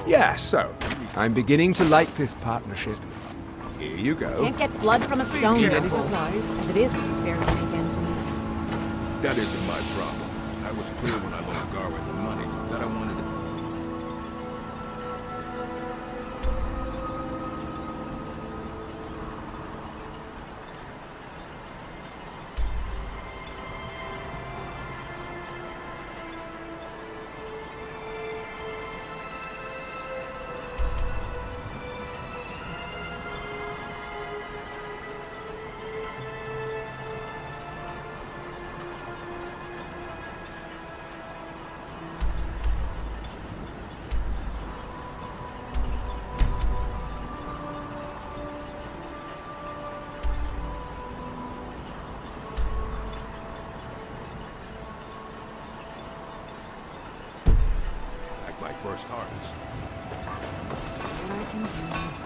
Yeah, so, I'm beginning to like this partnership. Here you go. Can't get blood from a stone. Any supplies? As it is, we can barely make ends meet. That isn't my problem. I was clear when I loaned Garwin the money that I wanted to... my first harvest. See what I can do.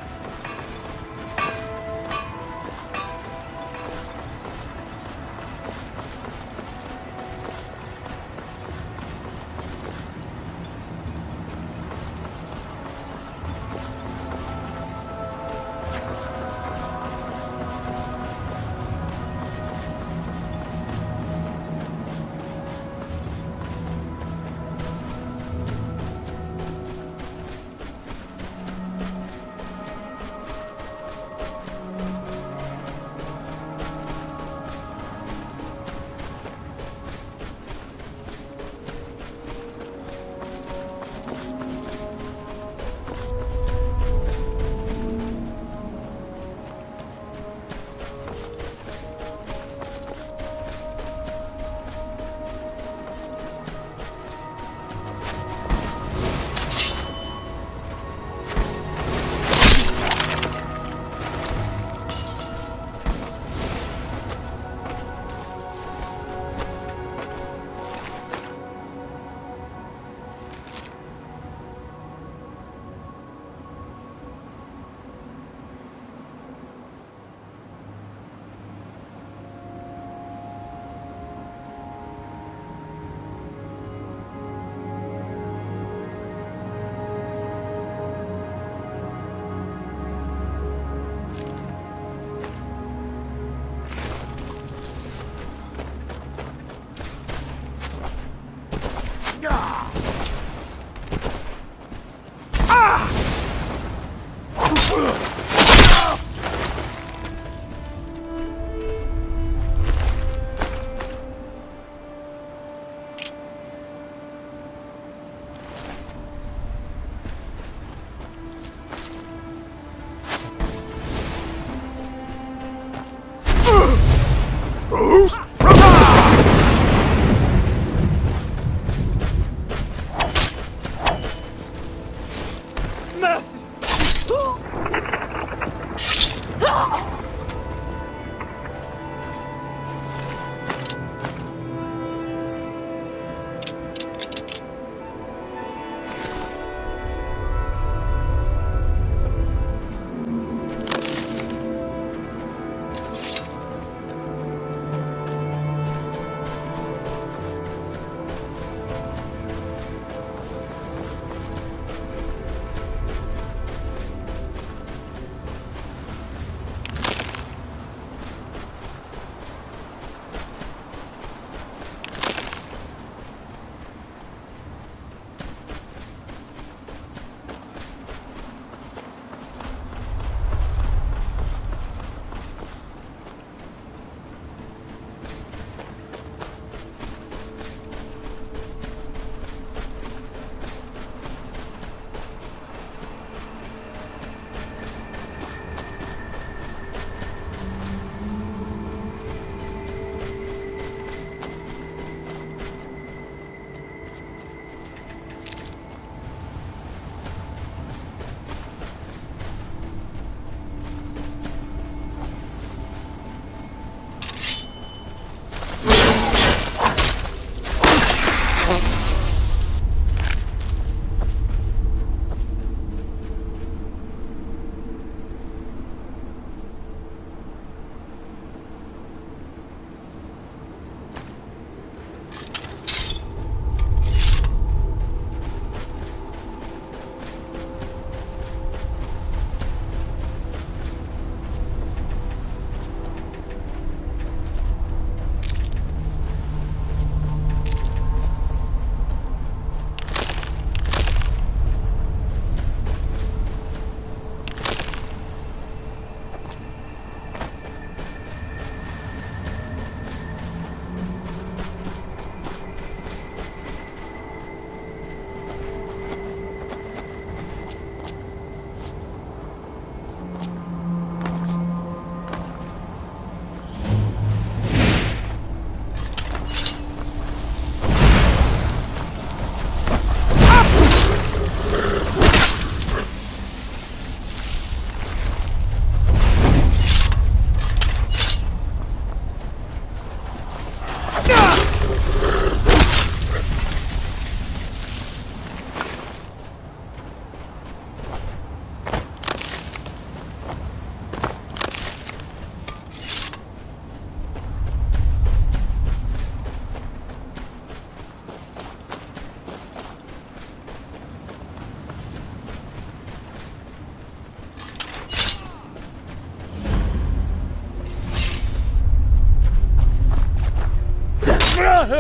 Yeah,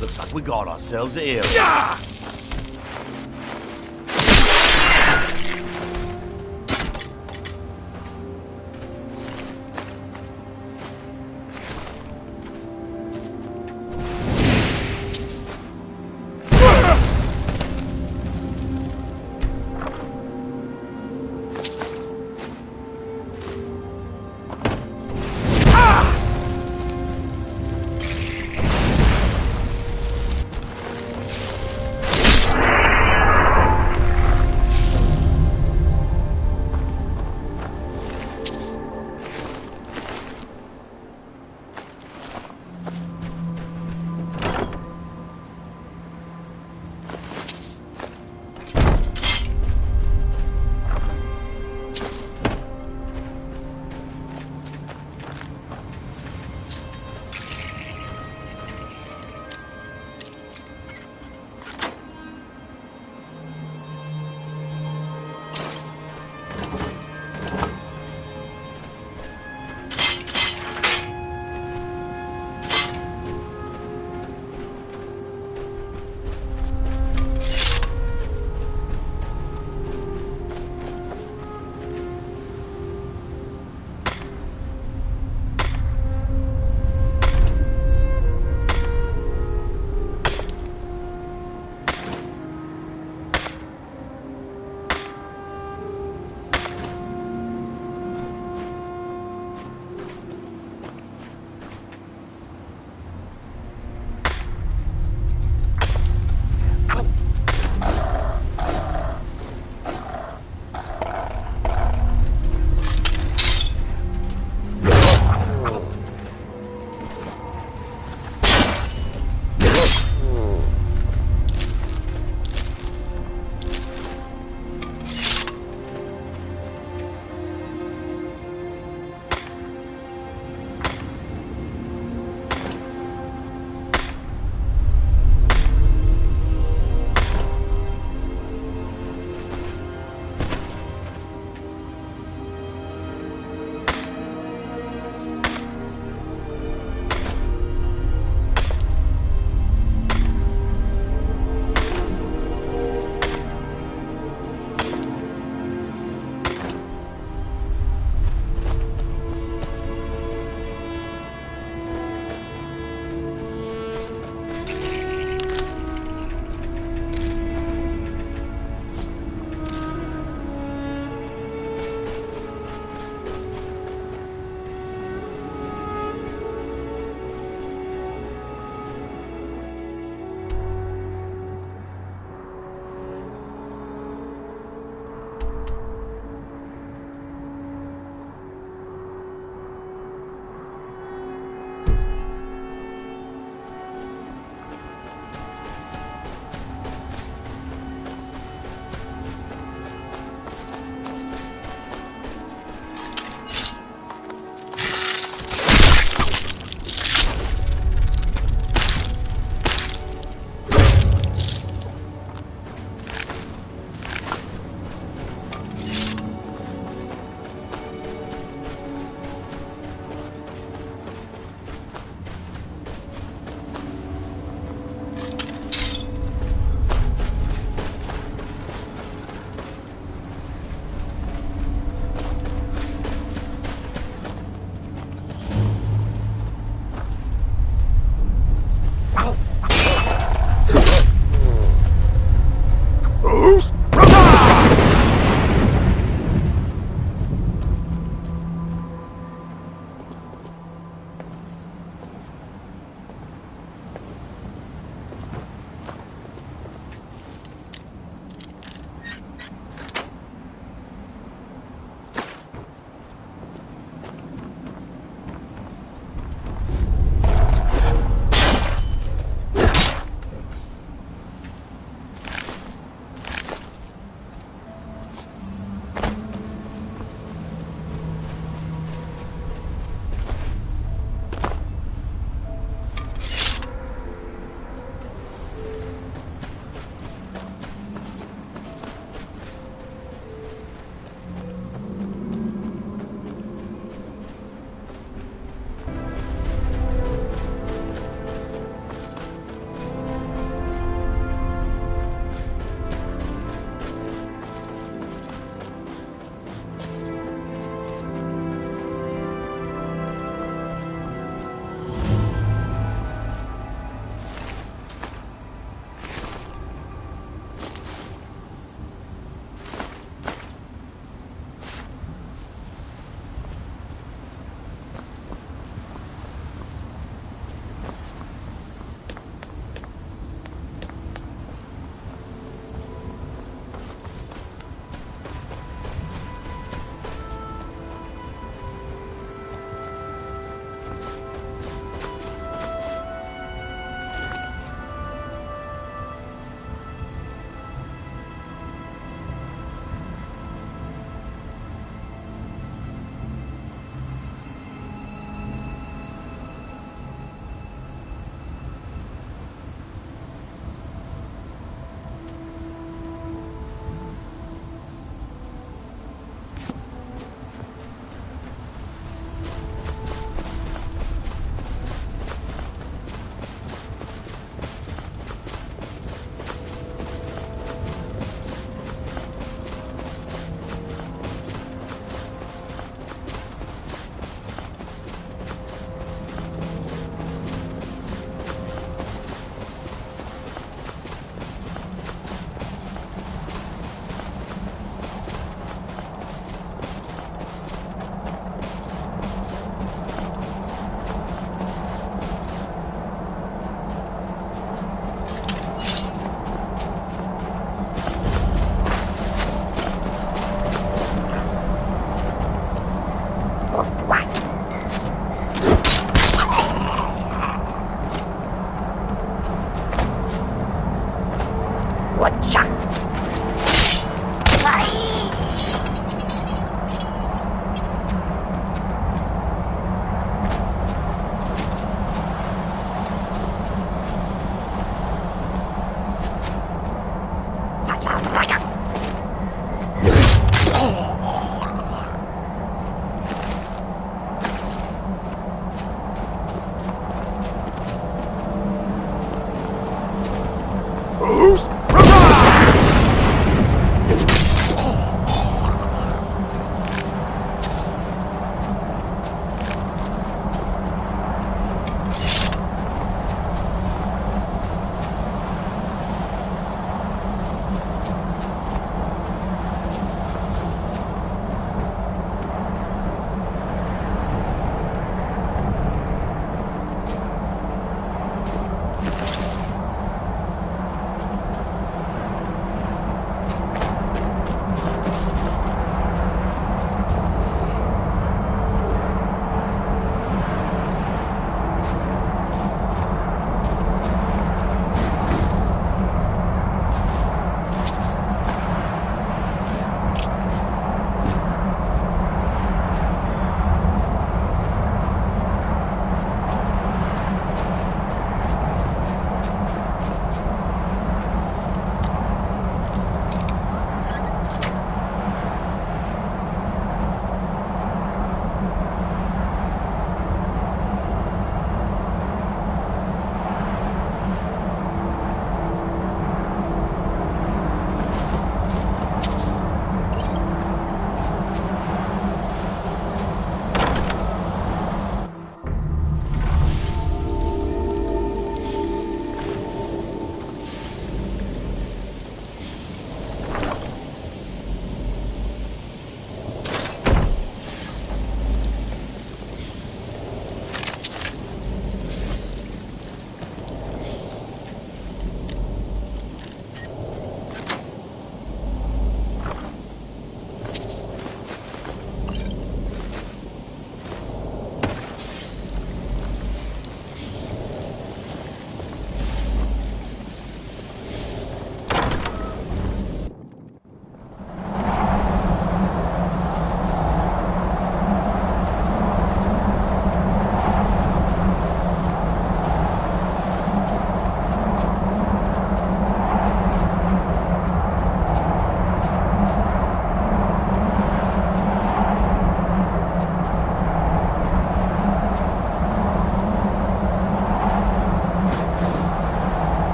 looks like we got ourselves a hero.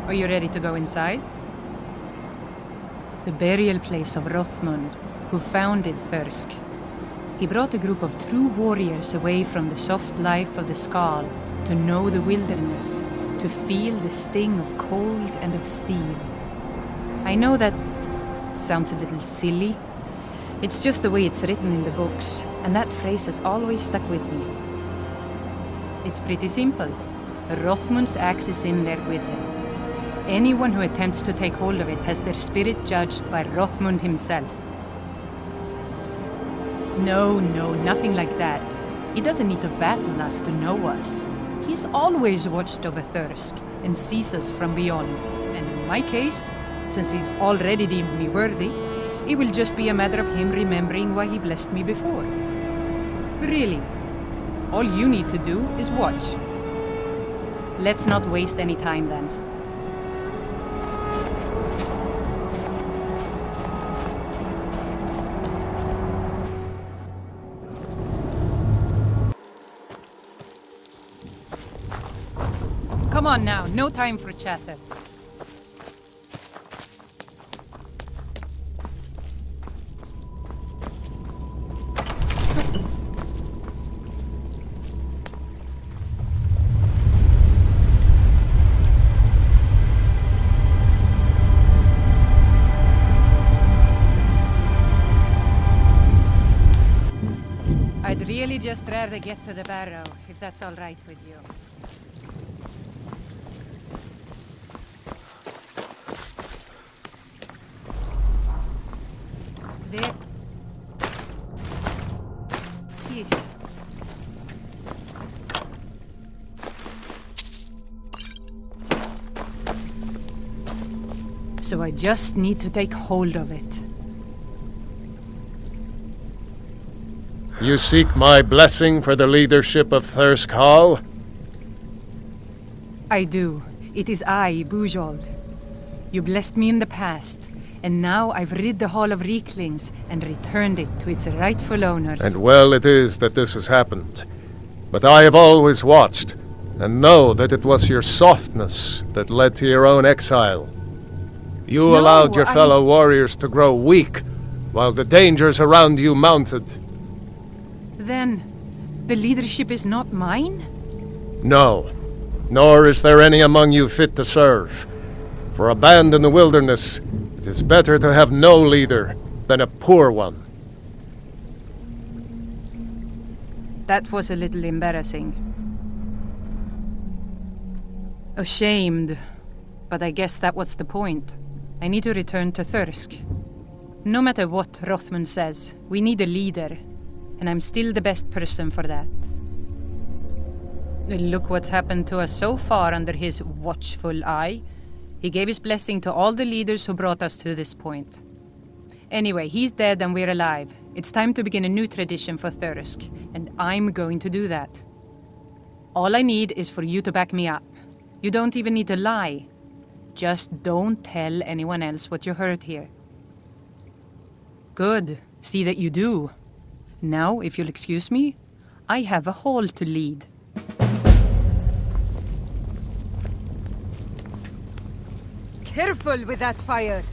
Are you ready to go inside? The burial place of Rothmund, who founded Thirsk. He brought a group of true warriors away from the soft life of the Skal to know the wilderness, to feel the sting of cold and of steel. I know that sounds a little silly. It's just the way it's written in the books, and that phrase has always stuck with me. It's pretty simple. Rothmund's axe is in there with him. Anyone who attempts to take hold of it has their spirit judged by Rothmund himself. No, nothing like that. He doesn't need to battle us to know us. He's always watched over Thirsk and sees us from beyond. And in my case, since he's already deemed me worthy, it will just be a matter of him remembering why he blessed me before. Really, all you need to do is watch. Let's not waste any time then. Come on now, no time for chatter. I'd really just rather get to the barrow, if that's all right with you. There. Yes. So I just need to take hold of it. You seek my blessing for the leadership of Thirsk Hall? I do. It is I, Bujold. You blessed me in the past, and now I've rid the Hall of Reeklings and returned it to its rightful owners. And well it is that this has happened. But I have always watched, and know that it was your softness that led to your own exile. You allowed your fellow warriors to grow weak, while the dangers around you mounted. Then, the leadership is not mine? No, nor is there any among you fit to serve. For a band in the wilderness, it is better to have no leader than a poor one. That was a little embarrassing. Ashamed, but I guess that was the point. I need to return to Thirsk. No matter what Rothmund says, we need a leader, and I'm still the best person for that. Look what's happened to us so far under his watchful eye. He gave his blessing to all the leaders who brought us to this point. Anyway, he's dead and we're alive. It's time to begin a new tradition for Thirsk, and I'm going to do that. All I need is for you to back me up. You don't even need to lie. Just don't tell anyone else what you heard here. Good. See that you do. Now, if you'll excuse me, I have a hall to lead. Careful with that fire!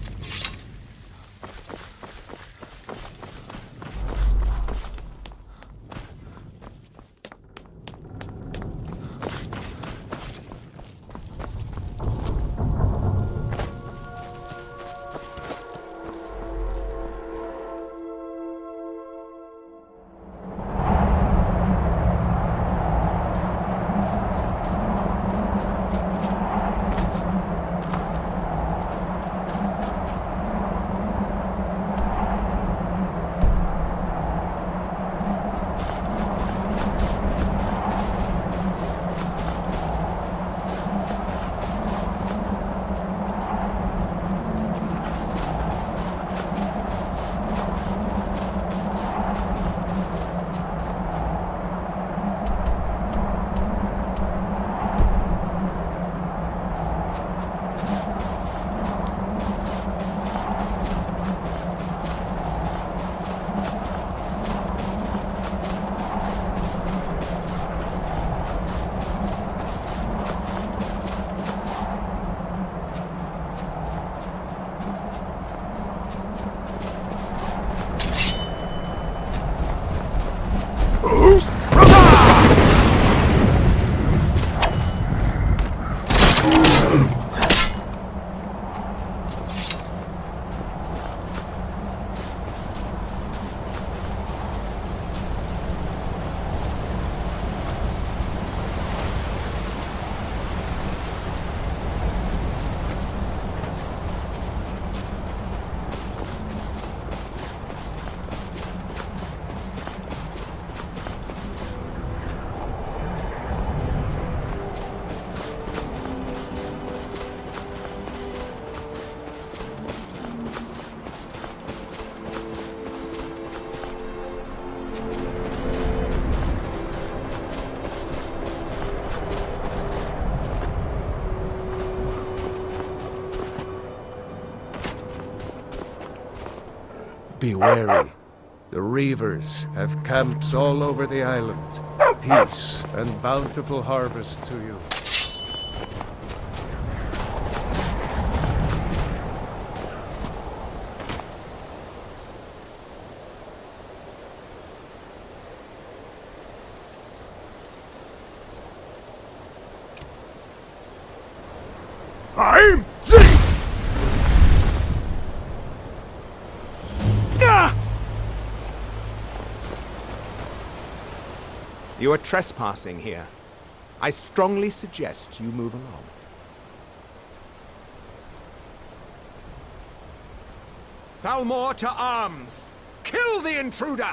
Be wary. The Reavers have camps all over the island. Peace and bountiful harvest to you. I'm Zeke! You are trespassing here. I strongly suggest you move along. Thalmor to arms! Kill the intruder!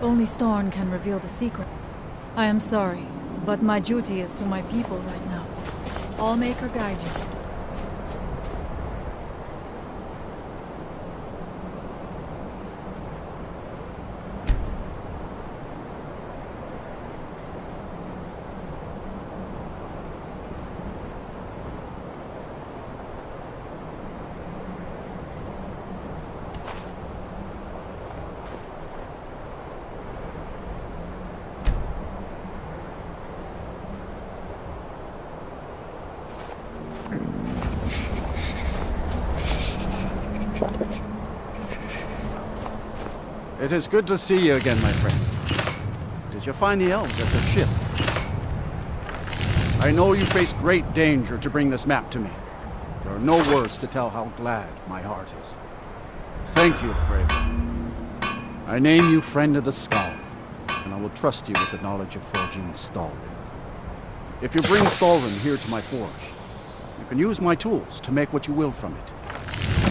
Only Storn can reveal the secret. I am sorry, but my duty is to my people right now. I'll make her guide you. It is good to see you again, my friend. Did you find the elves at their ship? I know you faced great danger to bring this map to me. There are no words to tell how glad my heart is. Thank you, brave one. I name you Friend of the Skull, and I will trust you with the knowledge of forging Stalwyn. If you bring Stalwyn here to my forge, you can use my tools to make what you will from it.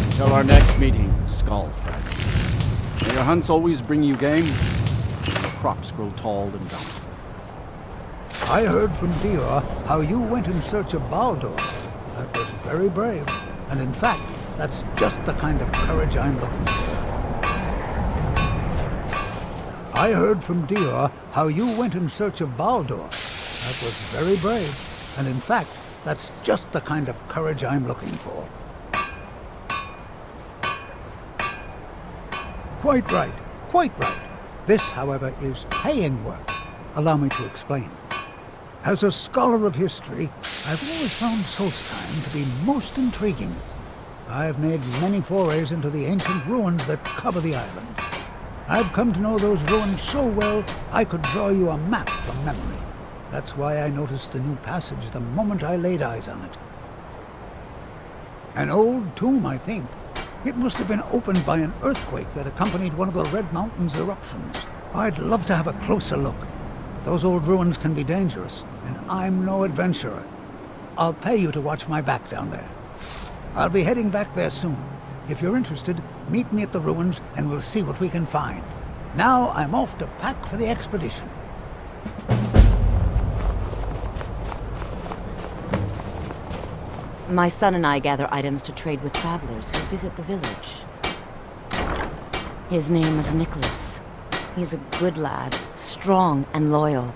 Until our next meeting, Skull Friend. May your hunts always bring you game, and your crops grow tall and bountiful. I heard from Dior how you went in search of Baldur. That was very brave, and in fact, that's just the kind of courage I'm looking for. I heard from Dior how you went in search of Baldur. That was very brave, and in fact, that's just the kind of courage I'm looking for. Quite right, quite right. This, however, is paying work. Allow me to explain. As a scholar of history, I've always found Solstheim to be most intriguing. I've made many forays into the ancient ruins that cover the island. I've come to know those ruins so well, I could draw you a map from memory. That's why I noticed the new passage the moment I laid eyes on it. An old tomb, I think. It must have been opened by an earthquake that accompanied one of the Red Mountain's eruptions. I'd love to have a closer look. Those old ruins can be dangerous, and I'm no adventurer. I'll pay you to watch my back down there. I'll be heading back there soon. If you're interested, meet me at the ruins and we'll see what we can find. Now I'm off to pack for the expedition. My son and I gather items to trade with travelers who visit the village. His name is Nicholas. He's a good lad, strong and loyal.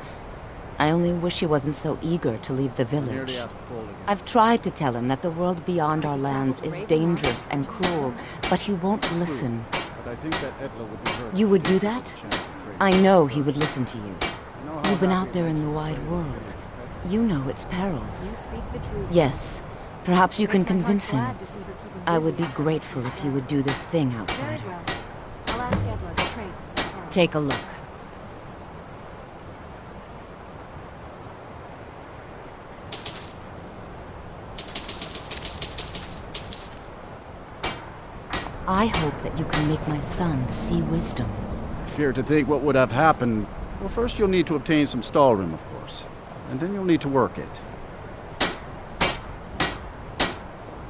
I only wish he wasn't so eager to leave the village. I've tried to tell him that the world beyond our lands is dangerous and cruel, but he won't listen. You would do that? I know he would listen to you. You've been out there in the wide world. You know its perils. Yes. Perhaps you can convince him. I would be grateful if you would do this thing, outsider. Take a look. I hope that you can make my son see wisdom. Fear to think what would have happened. Well, first you'll need to obtain some stall room, of course. And then you'll need to work it.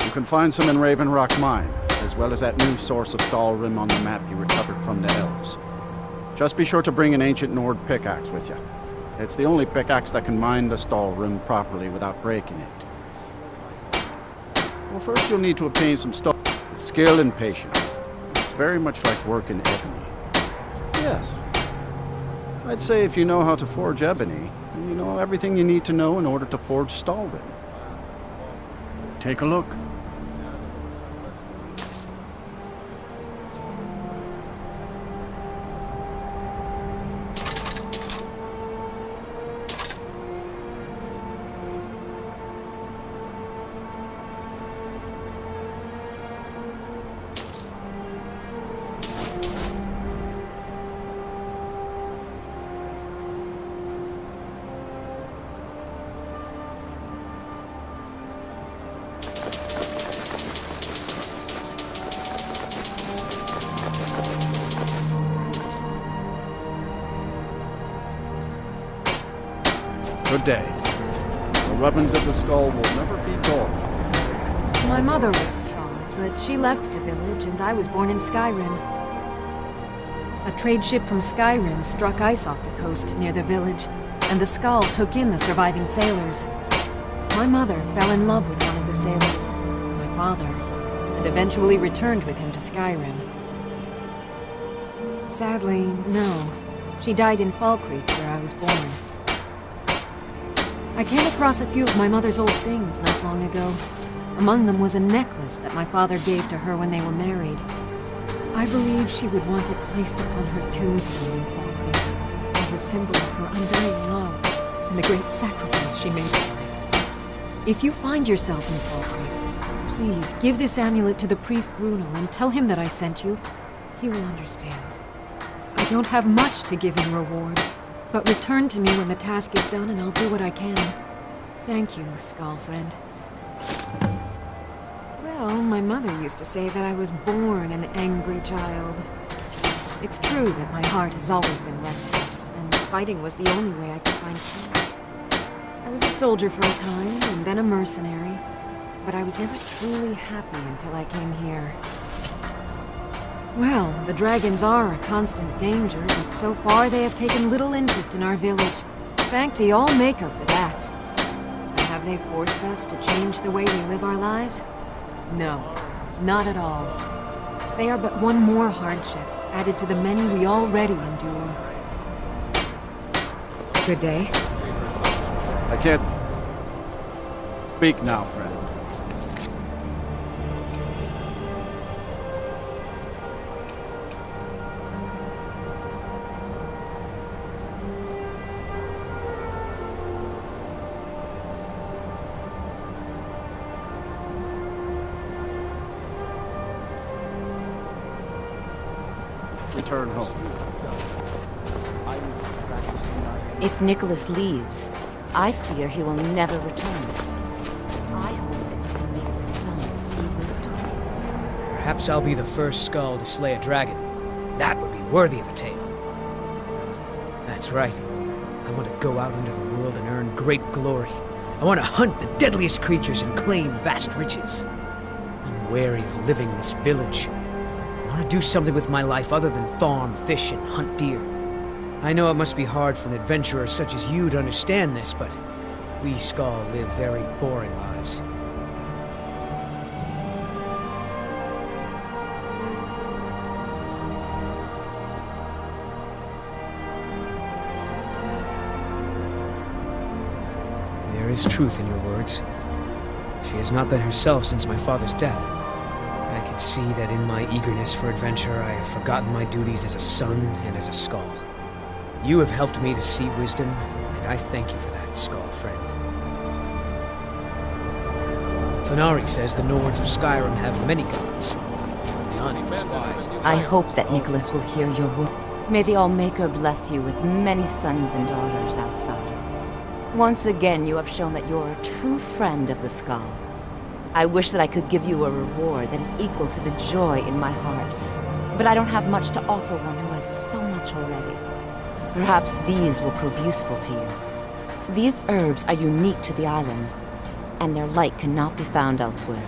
You can find some in Raven Rock Mine, as well as that new source of Stalrim on the map you recovered from the elves. Just be sure to bring an ancient Nord pickaxe with you. It's the only pickaxe that can mine the Stalrim properly without breaking it. Well, first you'll need to obtain some stall with skill and patience. It's very much like working ebony. Yes. I'd say if you know how to forge ebony, then you know everything you need to know in order to forge Stalrim. Take a look. Good day. The weapons of the skull will never be dull. My mother was strong, but she left the village and I was born in Skyrim. A trade ship from Skyrim struck ice off the coast near the village, and the skull took in the surviving sailors. My mother fell in love with one of the sailors, my father, and eventually returned with him to Skyrim. Sadly, no. She died in Fall Creek, where I was born. I came across a few of my mother's old things not long ago. Among them was a necklace that my father gave to her when they were married. I believe she would want it placed upon her tombstone in Fall Creek as a symbol of her undying love and the great sacrifice she made for it. If you find yourself in Fall Creek, please give this amulet to the priest Bruno and tell him that I sent you. He will understand. I don't have much to give in reward, but return to me when the task is done and I'll do what I can. Thank you, Skull Friend. Well, my mother used to say that I was born an angry child. It's true that my heart has always been restless, and fighting was the only way I could find peace. I was a soldier for a time, and then a mercenary, but I was never truly happy until I came here. Well, the dragons are a constant danger, but so far they have taken little interest in our village. Thank the All-Maker for that. But have they forced us to change the way we live our lives? No, not at all. They are but one more hardship, added to the many we already endure. Good day. I can't speak now, friend. Return home. If Nicholas leaves, I fear he will never return. I hope that you can make my son see wisdom. Perhaps I'll be the first skull to slay a dragon. That would be worthy of a tale. That's right. I want to go out into the world and earn great glory. I want to hunt the deadliest creatures and claim vast riches. I'm wary of living in this village. I want to do something with my life other than farm, fish, and hunt deer. I know it must be hard for an adventurer such as you to understand this, but we Skaal live very boring lives. There is truth in your words. She has not been herself since my father's death. I can see that in my eagerness for adventure, I have forgotten my duties as a son and as a Skaal. You have helped me to see wisdom, and I thank you for that, Skaal friend. Fenari says the Nords of Skyrim have many gods. None is wise. I hope that Nicholas will hear your word. May the Allmaker bless you with many sons and daughters outside. Once again, you have shown that you're a true friend of the Skaal. I wish that I could give you a reward that is equal to the joy in my heart, but I don't have much to offer one who has so much already. Perhaps these will prove useful to you. These herbs are unique to the island, and their light cannot be found elsewhere.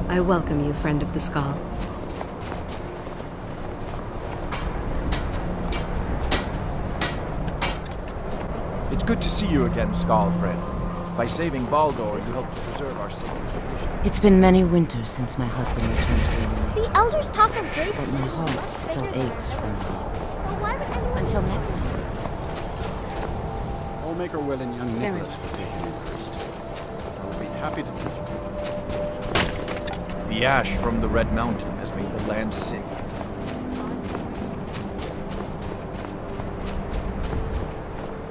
I welcome you, friend of the Skaal. It's good to see you again, Skaal friend. By saving Baldur, you helped to preserve our sacred tradition. It's been many winters since my husband returned to the island. The elders talk of great But my heart still aches from the loss. Well, why would anyone... Until next time. Allmaker Will and young Nicholas will take an interest. I will be happy to teach you. The ash from the Red Mountain has made the land sick.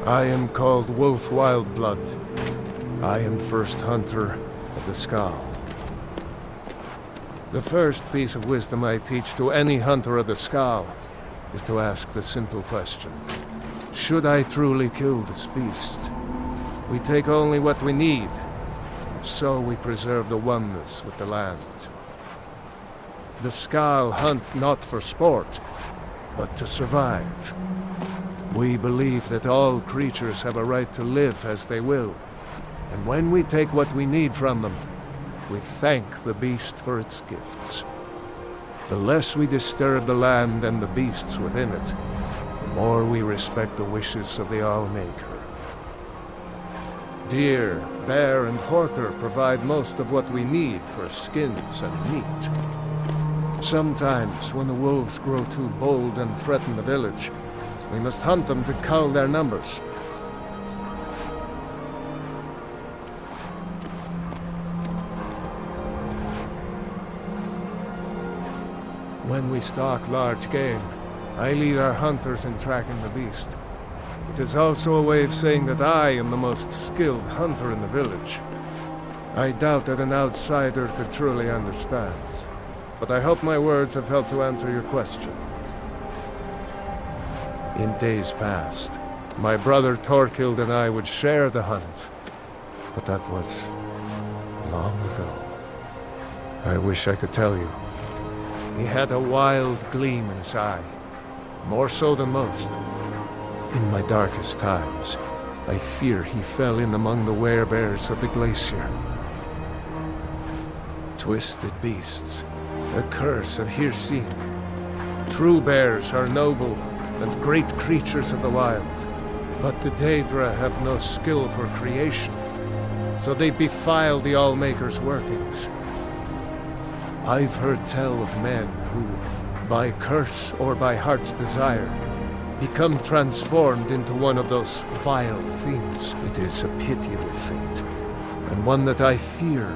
I am called Wolf Wildblood. I am first hunter of the Skaal. The first piece of wisdom I teach to any hunter of the Skaal is to ask the simple question. Should I truly kill this beast? We take only what we need, so we preserve the oneness with the land. The Skaal hunt not for sport, but to survive. We believe that all creatures have a right to live as they will, and when we take what we need from them, we thank the beast for its gifts. The less we disturb the land and the beasts within it, the more we respect the wishes of the Allmaker. Deer, bear, and horker provide most of what we need for skins and meat. Sometimes, when the wolves grow too bold and threaten the village, we must hunt them to cull their numbers. When we stalk large game, I lead our hunters in tracking the beast. It is also a way of saying that I am the most skilled hunter in the village. I doubt that an outsider could truly understand, but I hope my words have helped to answer your question. In days past, my brother Thorkild and I would share the hunt, but that was long ago. I wish I could tell you. He had a wild gleam in his eye, more so than most. In my darkest times, I fear he fell in among the werebears of the glacier. Twisted beasts, a curse of Hircine. True bears are noble and great creatures of the wild, but the Daedra have no skill for creation, so they defile the Allmaker's workings. I've heard tell of men who, by curse or by heart's desire, become transformed into one of those vile things. It is a pitiable fate, and one that I fear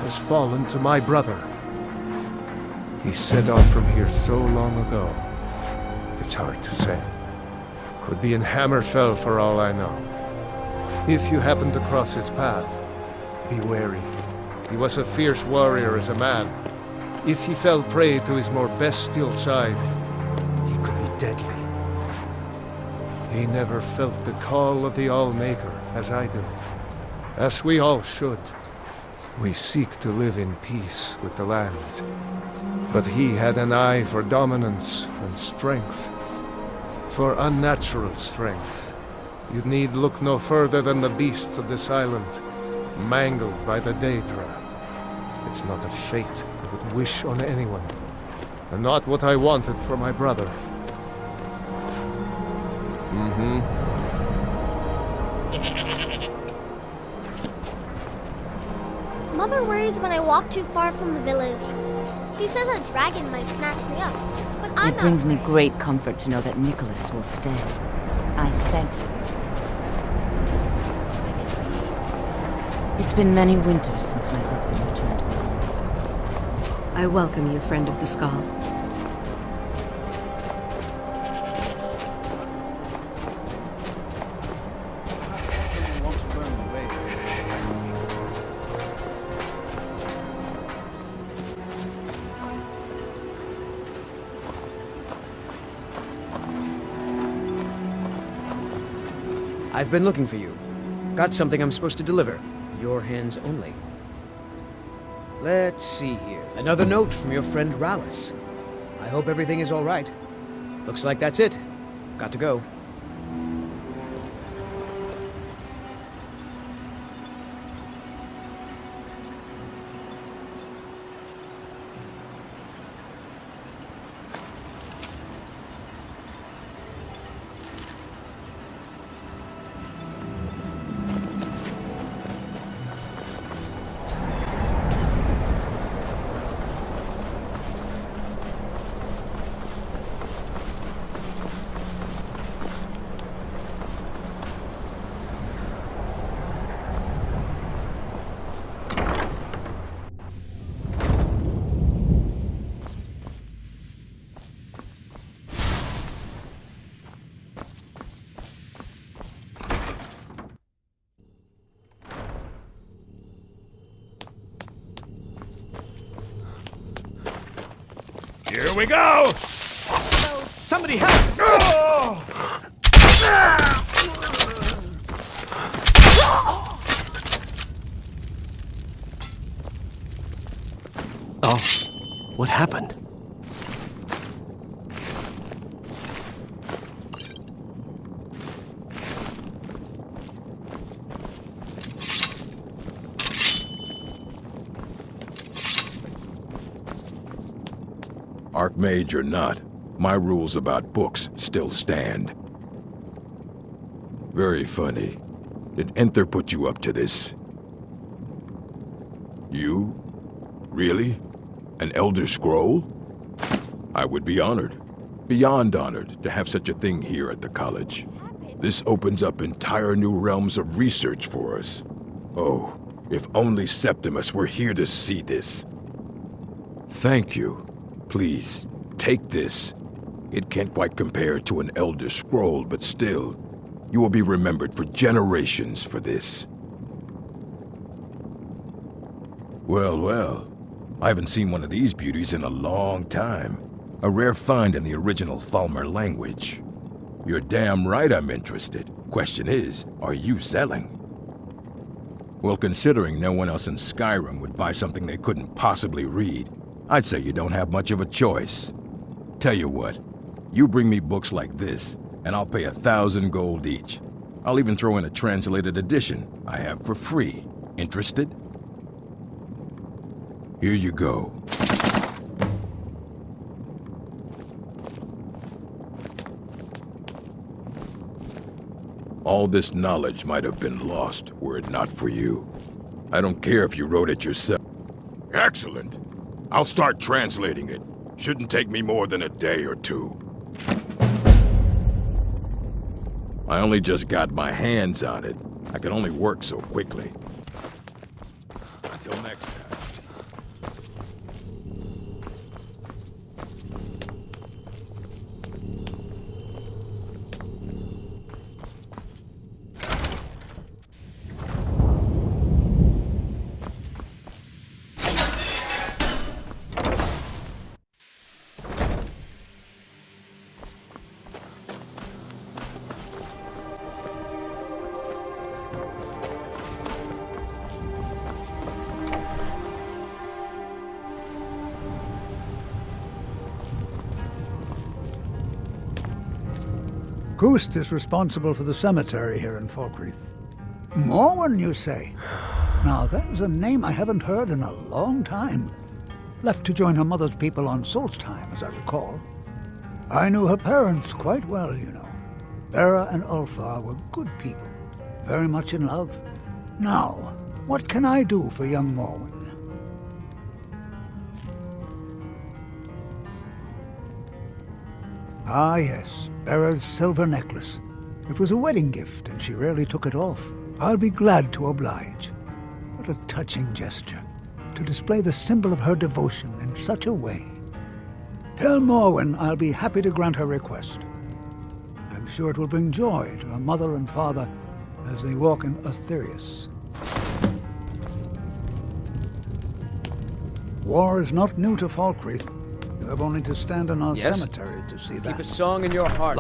has fallen to my brother. He set off from here so long ago. It's hard to say. Could be in Hammerfell for all I know. If you happen to cross his path, be wary. He was a fierce warrior as a man. If he fell prey to his more bestial side, he could be deadly. He never felt the call of the Allmaker, as I do. As we all should. We seek to live in peace with the land. But he had an eye for dominance and strength. For unnatural strength. You need look no further than the beasts of this island, mangled by the Daedra. It's not a fate I would wish on anyone, and not what I wanted for my brother. Mother worries when I walk too far from the village. She says a dragon might snatch me up, but I'm It brings me great comfort to know that Nicholas will stay. I thank you. It's been many winters since my husband returned home. I welcome you, friend of the Skull. I've been looking for you. Got something I'm supposed to deliver. Your hands only. Let's see here. Another note from your friend Rallis. I hope everything is all right. Looks like that's it. Got to go. Here we go! Somebody help! Oh, what happened? Archmage or not, my rules about books still stand. Very funny. Did Enther put you up to this? You? Really? An Elder Scroll? I would be honored, beyond honored, to have such a thing here at the college. This opens up entire new realms of research for us. Oh, if only Septimus were here to see this. Thank you. Please, take this. It can't quite compare to an Elder Scroll, but still, you will be remembered for generations for this. Well, well. I haven't seen one of these beauties in a long time. A rare find in the original Falmer language. You're damn right I'm interested. Question is, are you selling? Well, considering no one else in Skyrim would buy something they couldn't possibly read, I'd say you don't have much of a choice. Tell you what, you bring me books like this, and I'll pay 1,000 gold each. I'll even throw in a translated edition I have for free. Interested? Here you go. All this knowledge might have been lost were it not for you. I don't care if you wrote it yourself. Excellent. I'll start translating it. Shouldn't take me more than a day or two. I only just got my hands on it. I can only work so quickly. Until next time. Ghost is responsible for the cemetery here in Falkreath. Morwen, you say? Now, there's a name I haven't heard in a long time. Left to join her mother's people on Solstheim, as I recall. I knew her parents quite well, you know. Bera and Ulfar were good people, very much in love. Now, what can I do for young Morwen? Ah, yes, Bera's silver necklace. It was a wedding gift, and she rarely took it off. I'll be glad to oblige. What a touching gesture, to display the symbol of her devotion in such a way. Tell Morwen I'll be happy to grant her request. I'm sure it will bring joy to her mother and father as they walk in Asterius. War is not new to Falkreath. You have only to stand in our cemetery to see that. Keep a song in your heart.